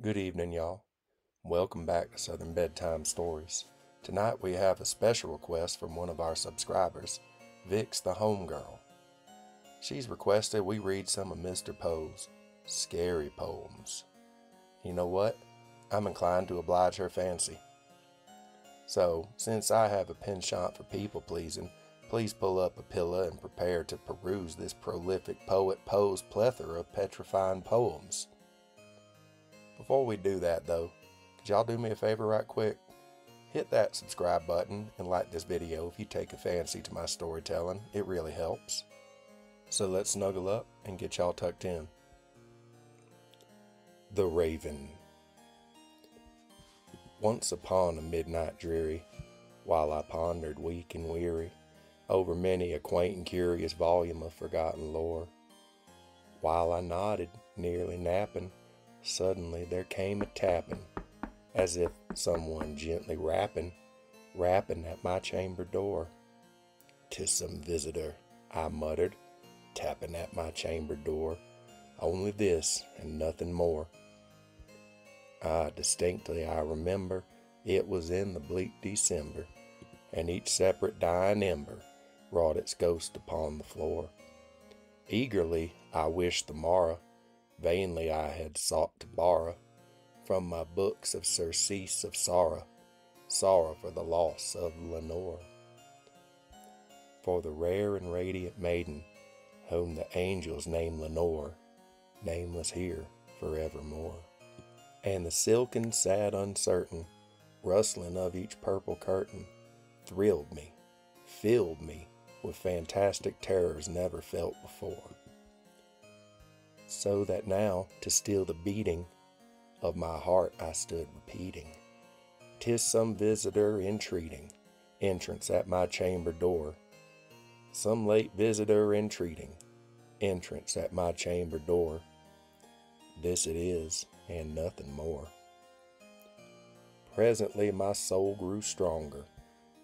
Good evening, y'all. Welcome back to Southern Bedtime Stories. Tonight we have a special request from one of our subscribers, Vix the Homegirl. She's requested we read some of Mr. Poe's scary poems. You know what? I'm inclined to oblige her fancy. So, since I have a penchant for people-pleasing, please pull up a pillow and prepare to peruse this prolific poet Poe's plethora of petrifying poems. Before we do that though, could y'all do me a favor right quick? Hit that subscribe button and like this video if you take a fancy to my storytelling. It really helps. So let's snuggle up and get y'all tucked in. The Raven. Once upon a midnight dreary, while I pondered weak and weary over many a quaint and curious volume of forgotten lore, while I nodded, nearly napping, suddenly there came a tapping, as if someone gently rapping at my chamber door. "'Tis some visitor," I muttered, tapping at my chamber door. "Only this and nothing more." Distinctly I remember it was in the bleak December, and each separate dying ember wrought its ghost upon the floor. Eagerly I wished the morrow. Vainly I had sought to borrow from my books of surcease of sorrow for the loss of Lenore, for the rare and radiant maiden whom the angels name Lenore, nameless here forevermore. And the silken, sad, uncertain rustling of each purple curtain thrilled me, filled me with fantastic terrors never felt before. So that now, to still the beating of my heart, I stood repeating, "'Tis some visitor entreating entrance at my chamber door. Some late visitor entreating entrance at my chamber door. This it is, and nothing more." Presently my soul grew stronger,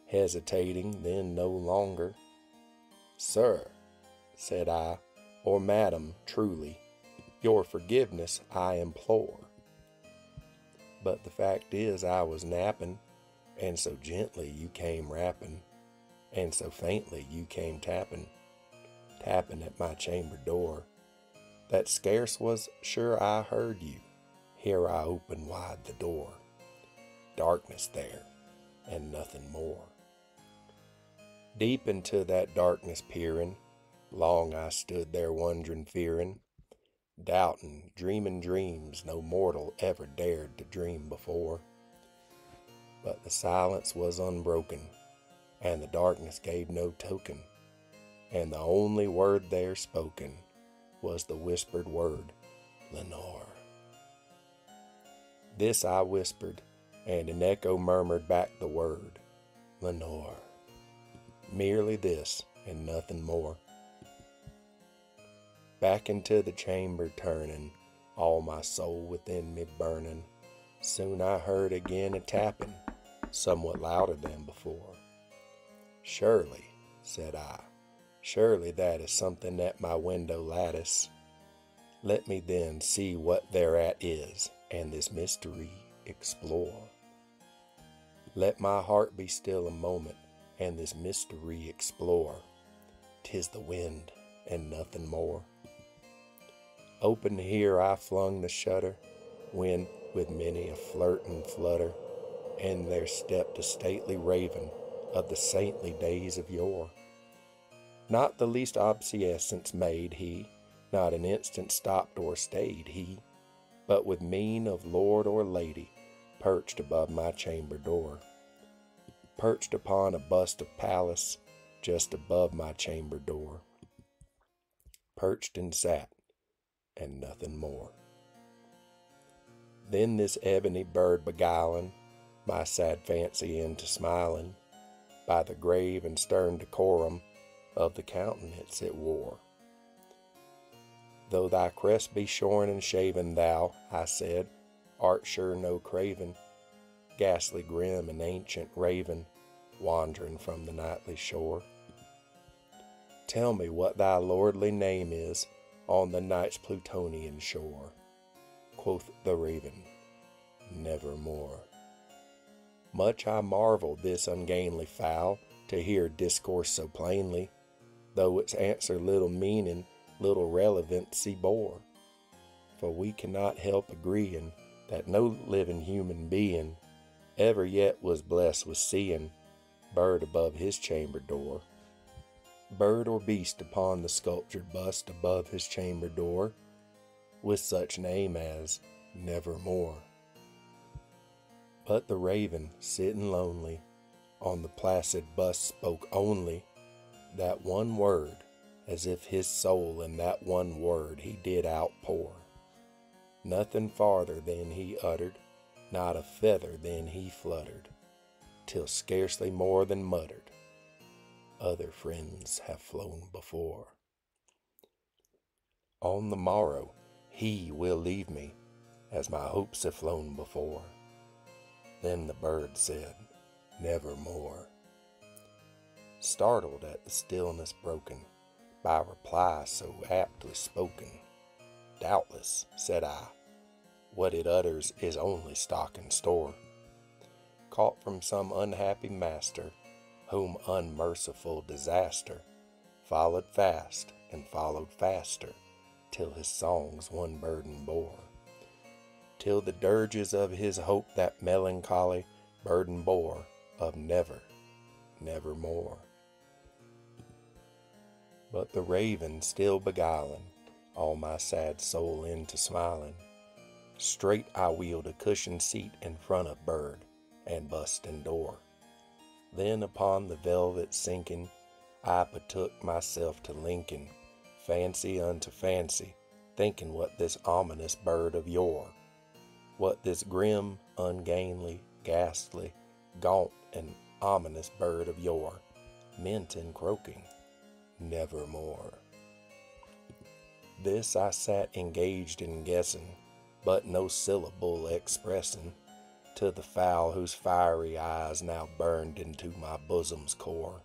hesitating then no longer. "Sir," said I, "or madam, truly, your forgiveness I implore. But the fact is I was napping, and so gently you came rapping, and so faintly you came tapping at my chamber door, that scarce was sure I heard you. Here I opened wide the door. Darkness there, and nothing more. Deep into that darkness peering, long I stood there wondering, fearing, doubting, dreaming dreams no mortal ever dared to dream before. But the silence was unbroken, and the darkness gave no token, and the only word there spoken was the whispered word, Lenore. This I whispered, and an echo murmured back the word, Lenore. Merely this, and nothing more. Back into the chamber turning, all my soul within me burning, soon I heard again a tapping, somewhat louder than before. "Surely," said I, "surely that is something at my window lattice. Let me then see what thereat is, and this mystery explore. Let my heart be still a moment, and this mystery explore. 'Tis the wind, and nothing more." Open here I flung the shutter, when, with many a flirt and flutter, and there stepped a stately raven of the saintly days of yore. Not the least obeisance made he, not an instant stopped or stayed he, but with mien of lord or lady, perched above my chamber door. Perched upon a bust of Pallas, just above my chamber door. Perched and sat, and nothing more. Then this ebony bird beguiling my sad fancy into smiling, by the grave and stern decorum of the countenance it wore. "Though thy crest be shorn and shaven, thou," I said, "art sure no craven, ghastly grim and ancient raven, wandering from the nightly shore. Tell me what thy lordly name is on the night's Plutonian shore." Quoth the raven, nevermore. Much I marvel this ungainly fowl to hear discourse so plainly, though its answer little meaning, little relevancy bore. For we cannot help agreeing that no living human being ever yet was blessed with seeing bird above his chamber door, bird or beast upon the sculptured bust above his chamber door, with such name as nevermore. But the raven, sitting lonely on the placid bust, spoke only that one word, as if his soul in that one word he did outpour. Nothing farther than he uttered, not a feather than he fluttered, till scarcely more than muttered, other friends have flown before. On the morrow he will leave me, as my hopes have flown before. Then the bird said, nevermore. Startled at the stillness broken by reply so aptly spoken, doubtless, said I, what it utters is only stock and store, caught from some unhappy master, whom unmerciful disaster followed fast and followed faster, till his songs one burden bore, till the dirges of his hope that melancholy burden bore of never, nevermore. But the raven still beguiling all my sad soul into smiling, straight I wheeled a cushioned seat in front of bird and bust and door. Then upon the velvet sinking, I betook myself to linking fancy unto fancy, thinking what this ominous bird of yore, what this grim, ungainly, ghastly, gaunt, and ominous bird of yore meant in croaking, nevermore. This I sat engaged in guessing, but no syllable expressing, to the fowl whose fiery eyes now burned into my bosom's core.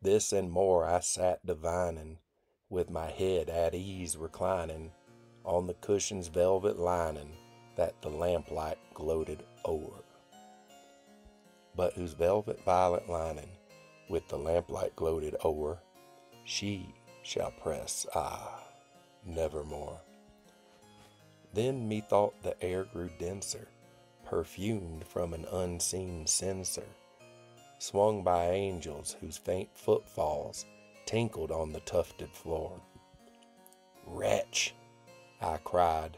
This and more I sat divining, with my head at ease reclining on the cushion's velvet lining that the lamplight gloated o'er, but whose velvet violet lining with the lamplight gloated o'er, she shall press, nevermore. Then methought the air grew denser, perfumed from an unseen censer, swung by angels whose faint footfalls tinkled on the tufted floor. Wretch, I cried,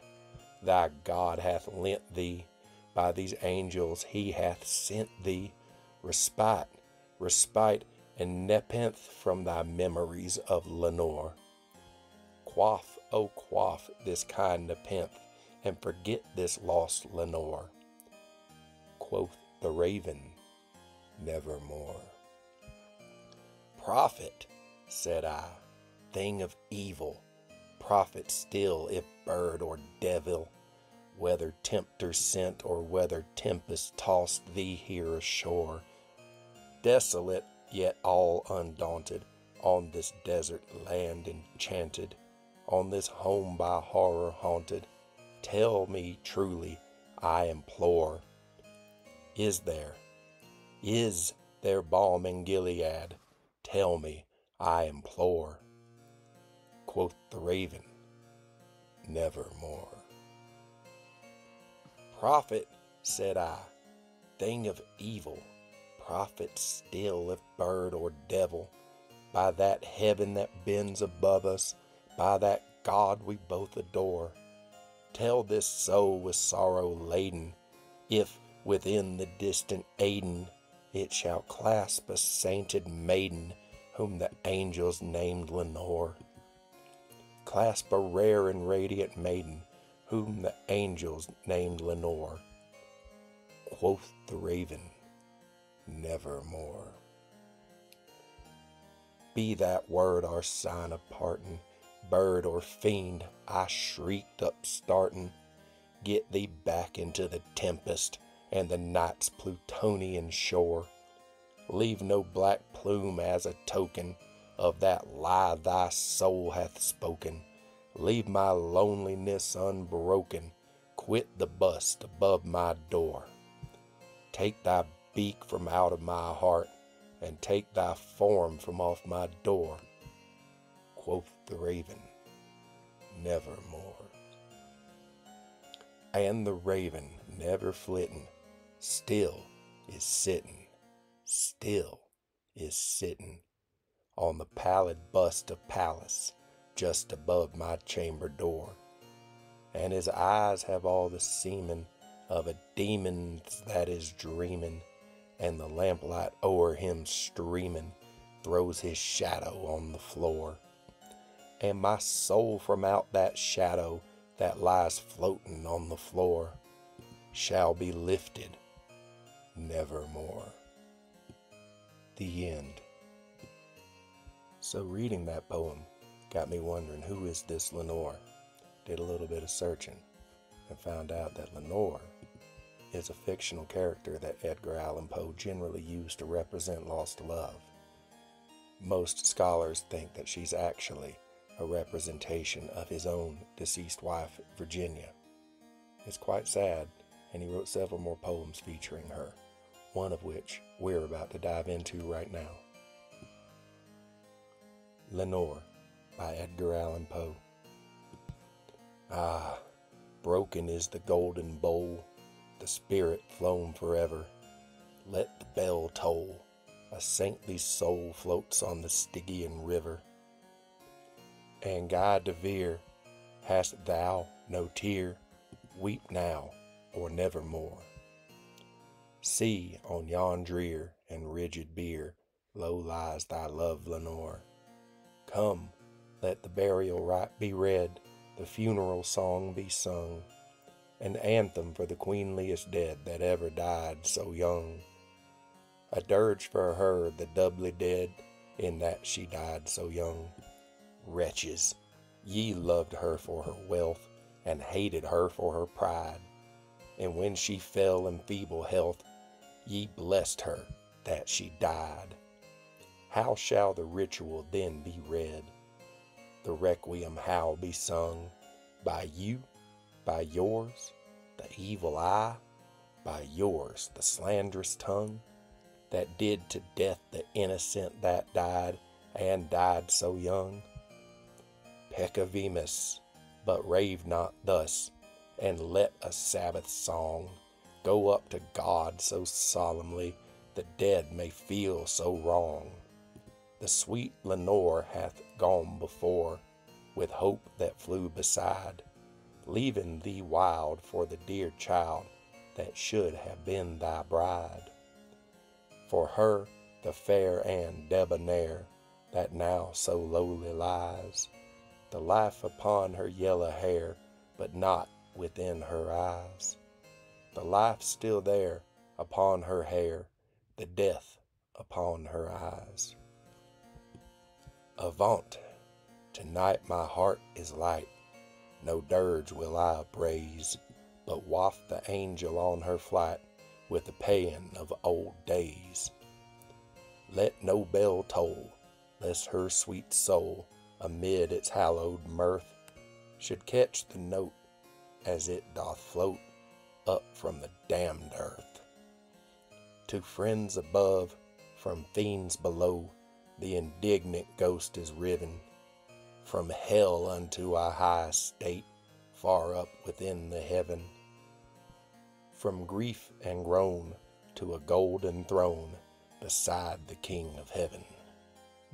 thy God hath lent thee, by these angels he hath sent thee, respite, and nepenthe from thy memories of Lenore. Quaff, oh quaff this kind nepenthe, and forget this lost Lenore. Quoth the raven, nevermore. Prophet, said I, thing of evil, prophet still if bird or devil, whether tempter sent or whether tempest tossed thee here ashore, desolate yet all undaunted, on this desert land enchanted, on this home by horror haunted, tell me truly, I implore, is there balm in Gilead? Tell me, I implore. Quoth the raven, nevermore. Prophet, said I, thing of evil, prophet still if bird or devil, by that heaven that bends above us, by that God we both adore, tell this soul with sorrow laden, if within the distant Aidenn it shall clasp a sainted maiden whom the angels named Lenore. Clasp a rare and radiant maiden whom the angels named Lenore. Quoth the raven, nevermore. Be that word our sign of parting, bird or fiend, I shrieked upstarting. Get thee back into the tempest and the night's Plutonian shore. Leave no black plume as a token of that lie thy soul hath spoken. Leave my loneliness unbroken. quit the bust above my door. Take thy beak from out of my heart, and take thy form from off my door. Quoth the raven, nevermore. And the raven, never flitting, still is sitting on the pallid bust of Pallas just above my chamber door. And his eyes have all the seeming of a demon that is dreaming, and the lamplight o'er him streaming throws his shadow on the floor. And my soul from out that shadow that lies floating on the floor shall be lifted nevermore. The end. So reading that poem got me wondering, who is this Lenore? Did a little bit of searching and found out that Lenore is a fictional character that Edgar Allan Poe generally used to represent lost love. Most scholars think that she's actually a representation of his own deceased wife, Virginia. It's quite sad, and he wrote several more poems featuring her, one of which we're about to dive into right now. Lenore by Edgar Allan Poe. Ah, broken is the golden bowl, the spirit flown forever. Let the bell toll, a saintly soul floats on the Stygian river. And Guy de Vere, hast thou no tear? Weep now or nevermore. See, on yon drear and rigid bier, low lies thy love, Lenore. Come, let the burial rite be read, the funeral song be sung, an anthem for the queenliest dead that ever died so young. A dirge for her, the doubly dead, in that she died so young. Wretches, ye loved her for her wealth, and hated her for her pride, and when she fell in feeble health, ye blessed her that she died. How shall the ritual then be read? The requiem how be sung? By you, by yours, the evil eye, by yours, the slanderous tongue, that did to death the innocent that died, and died so young? Peccavimus, but rave not thus, and let a Sabbath song go up to God so solemnly, the dead may feel so wrong. The sweet Lenore hath gone before, with hope that flew beside, leaving thee wild for the dear child that should have been thy bride. For her, the fair and debonair, that now so lowly lies, the life upon her yellow hair, but not within her eyes. The life still there upon her hair, the death upon her eyes. Avaunt! Tonight my heart is light, no dirge will I upraise, but waft the angel on her flight with the paean of old days. Let no bell toll, lest her sweet soul, amid its hallowed mirth, should catch the note as it doth float up from the damned earth. To friends above, from fiends below, the indignant ghost is riven, from hell unto a high estate, far up within the heaven. From grief and groan to a golden throne, beside the King of Heaven.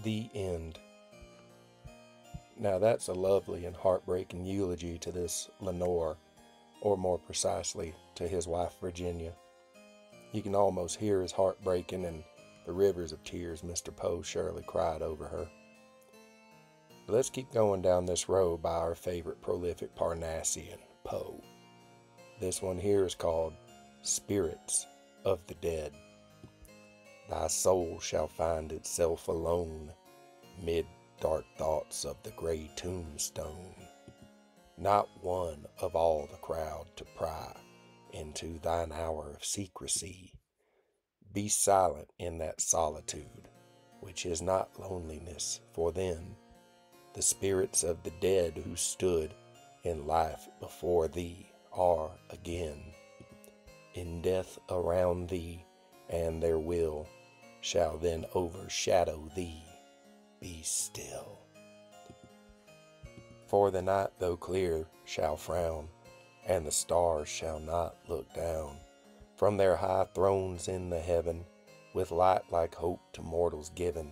The end. Now that's a lovely and heartbreaking eulogy to this Lenore, or more precisely, to his wife Virginia. You can almost hear his heart breaking and the rivers of tears Mr. Poe surely cried over her. But let's keep going down this road by our favorite prolific Parnassian, Poe. This one here is called Spirits of the Dead. Thy soul shall find itself alone, mid dark thoughts of the gray tombstone. Not one of all the crowd to pry into thine hour of secrecy. Be silent in that solitude, which is not loneliness, for then the spirits of the dead who stood in life before thee are again. In death around thee, and their will shall then overshadow thee. Be still. For the night, though clear, shall frown, and the stars shall not look down from their high thrones in the heaven, with light like hope to mortals given.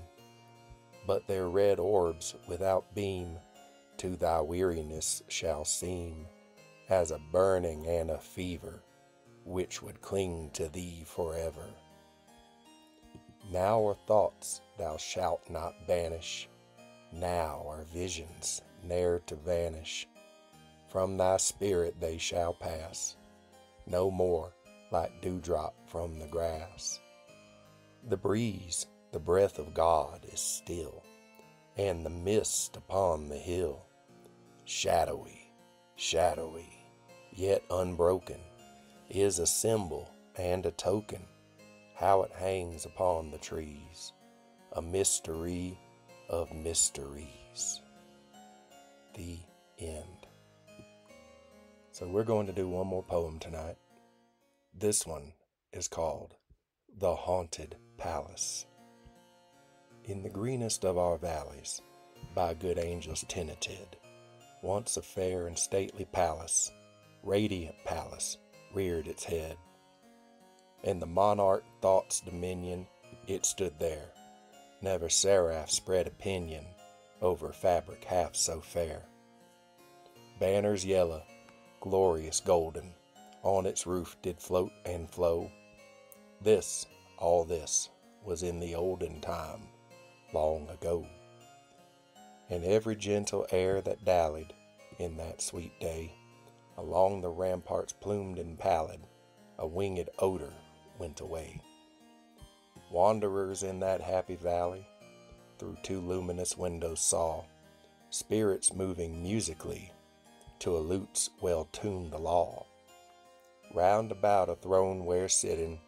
But their red orbs without beam to thy weariness shall seem as a burning and a fever, which would cling to thee forever. Now are thoughts thou shalt not banish, now are visions ne'er to vanish. From thy spirit they shall pass, no more like dewdrop from the grass. The breeze, the breath of God, is still, and the mist upon the hill, shadowy, shadowy, yet unbroken, is a symbol and a token, how it hangs upon the trees, a mystery of mysteries. The end. So we're going to do one more poem tonight. This one is called The Haunted Palace. In the greenest of our valleys, by good angels tenanted, once a fair and stately palace, radiant palace, reared its head. In the monarch thought's dominion it stood there. Never seraph spread opinion over fabric half so fair. Banners yellow, glorious golden, on its roof did float and flow. This, all this, was in the olden time, long ago. And every gentle air that dallied in that sweet day, along the ramparts plumed and pallid, a winged odor went away. Wanderers in that happy valley, through two luminous windows saw spirits moving musically to a lute's well-tuned law. Round about a throne where sitting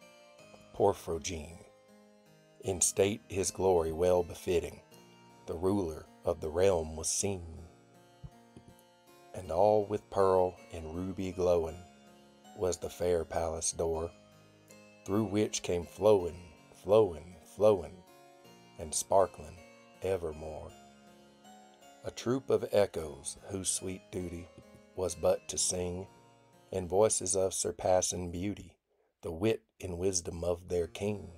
Porphyrogene, in state his glory well befitting, the ruler of the realm was seen. And all with pearl and ruby glowing was the fair palace door, through which came flowing, flowing, flowing, and sparkling evermore a troop of echoes whose sweet duty was but to sing, in voices of surpassing beauty, the wit and wisdom of their king.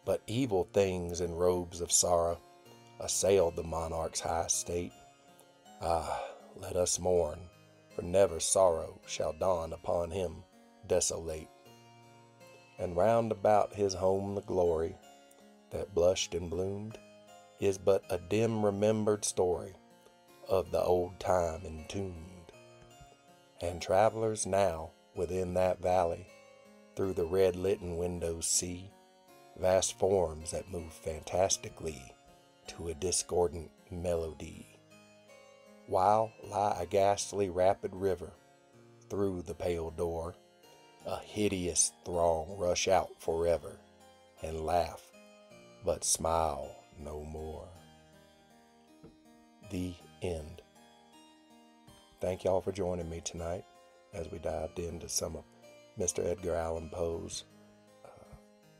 But evil things in robes of sorrow assailed the monarch's high state. Ah, let us mourn, for never sorrow shall dawn upon him desolate. And round about his home the glory that blushed and bloomed is but a dim remembered story of the old time entombed. And travelers now within that valley through the red litten windows see vast forms that move fantastically to a discordant melody, while lie a ghastly rapid river through the pale door. A hideous throng rush out forever and laugh, but smile no more. The end. Thank y'all for joining me tonight as we dived into some of Mr. Edgar Allan Poe's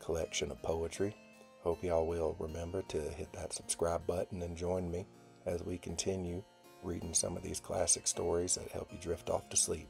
collection of poetry. Hope y'all will remember to hit that subscribe button and join me as we continue reading some of these classic stories that help you drift off to sleep.